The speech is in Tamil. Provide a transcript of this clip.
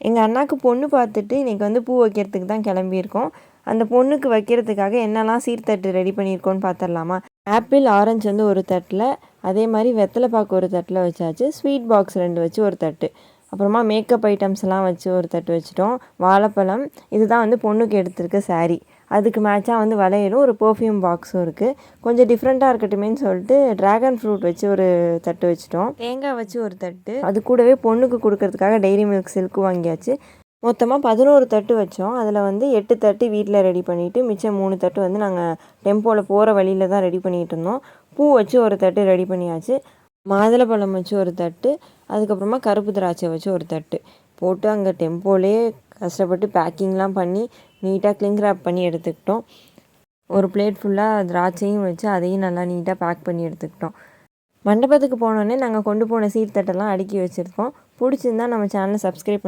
எங்கள் அண்ணாவுக்கு பொண்ணு பார்த்துட்டு இன்றைக்கி வந்து பூ வைக்கிறதுக்கு தான் கிளம்பியிருக்கோம். அந்த பொண்ணுக்கு வைக்கிறதுக்காக என்னெல்லாம் சீர்தட்டு ரெடி பண்ணியிருக்கோன்னு பார்த்துடலாமா? ஆப்பிள், ஆரஞ்சு வந்து ஒரு தட்டில், அதே மாதிரி வெத்தலை பாக்கு ஒரு தட்டில் வச்சாச்சு. ஸ்வீட் பாக்ஸ் 2 வச்சு ஒரு தட்டு, அப்புறமா மேக்கப் ஐட்டம்ஸ்லாம் வச்சு ஒரு தட்டு வச்சுட்டோம். வாழைப்பழம், இதுதான் வந்து பொண்ணுக்கு எடுத்திருக்க சாரீ. அதுக்கு மேட்சாக வந்து வளையலும் ஒரு பர்ஃப்யூம் பாக்ஸும் இருக்குது. கொஞ்சம் டிஃப்ரெண்ட்டாக இருக்கட்டுமேன்னு சொல்லிட்டு ட்ராகன் ஃப்ரூட் வச்சு ஒரு தட்டு வச்சுட்டோம். தேங்காய் வச்சு ஒரு தட்டு, அது கூடவே பொண்ணுக்கு கொடுக்கறதுக்காக டைரி மில்க் சில்க்கு வாங்கியாச்சு. மொத்தமாக 11 தட்டு வச்சோம். அதில் வந்து 8 தட்டு வீட்டில் ரெடி பண்ணிவிட்டு மிச்சம் 3 தட்டு வந்து நாங்கள் டெம்போவில் போகிற வழியில் தான் ரெடி பண்ணிகிட்டு இருந்தோம். பூ வச்சு ஒரு தட்டு ரெடி பண்ணியாச்சு. மாதுளப்பழம் வச்சு ஒரு தட்டு, அதுக்கப்புறமா கருப்பு திராட்சை வச்சு ஒரு தட்டு போட்டு அங்கே டெம்போலே கஷ்டப்பட்டு பேக்கிங்லாம் பண்ணி நீட்டாக கிளிங் ரேப் பண்ணி எடுத்துக்கிட்டோம். ஒரு பிளேட் ஃபுல்லாக திராட்சையும் வச்சு அதையும் நல்லா நீட்டாக பேக் பண்ணி எடுத்துக்கிட்டோம். மண்டபத்துக்கு போனோடனே நாங்கள் கொண்டு போன சீர்தட்டெல்லாம் அடுக்கி வச்சுருக்கோம். பிடிச்சிருந்தா நம்ம சேனலை சப்ஸ்கிரைப்